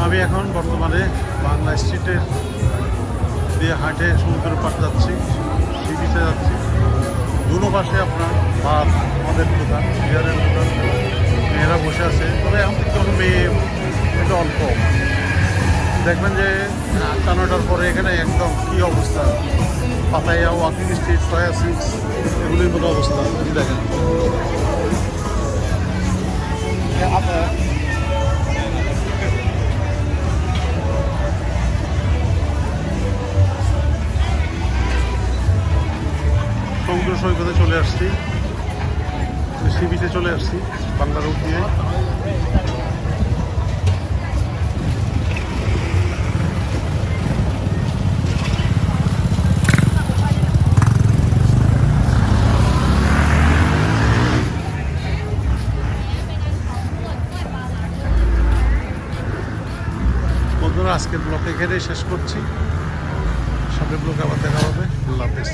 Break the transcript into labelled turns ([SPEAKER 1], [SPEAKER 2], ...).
[SPEAKER 1] আমি এখন বর্তমানে বাংলা স্ট্রিটের দিয়ে হাঁটে সমুদ্রের পাড় যাচ্ছি, সি বিচে যাচ্ছি। দুনো পাশে আপনার বাস, আমাদের দোকান, বিহারের দোকান, মেয়েরা বসে আছে। তবে এখন থেকে কোনো মেয়ে একটু অল্প দেখবেন যে 8টা-9টার পরে এখানে একদম কী অবস্থা, পাতাইয়া, ওয়াকিং স্ট্রিট, সয়া সিক্স এগুলির মতো অবস্থা দেখেন। সমুদ্র সৈকতে চলে আসছি, সি বিচে চলে আসছি বাংলা রোড দিয়ে। বন্ধুরা, আজকের ব্লগ এখানেই শেষ করছি। সামনের ব্লগে আবার দেখা হবে। আল্লাহ হাফেজ।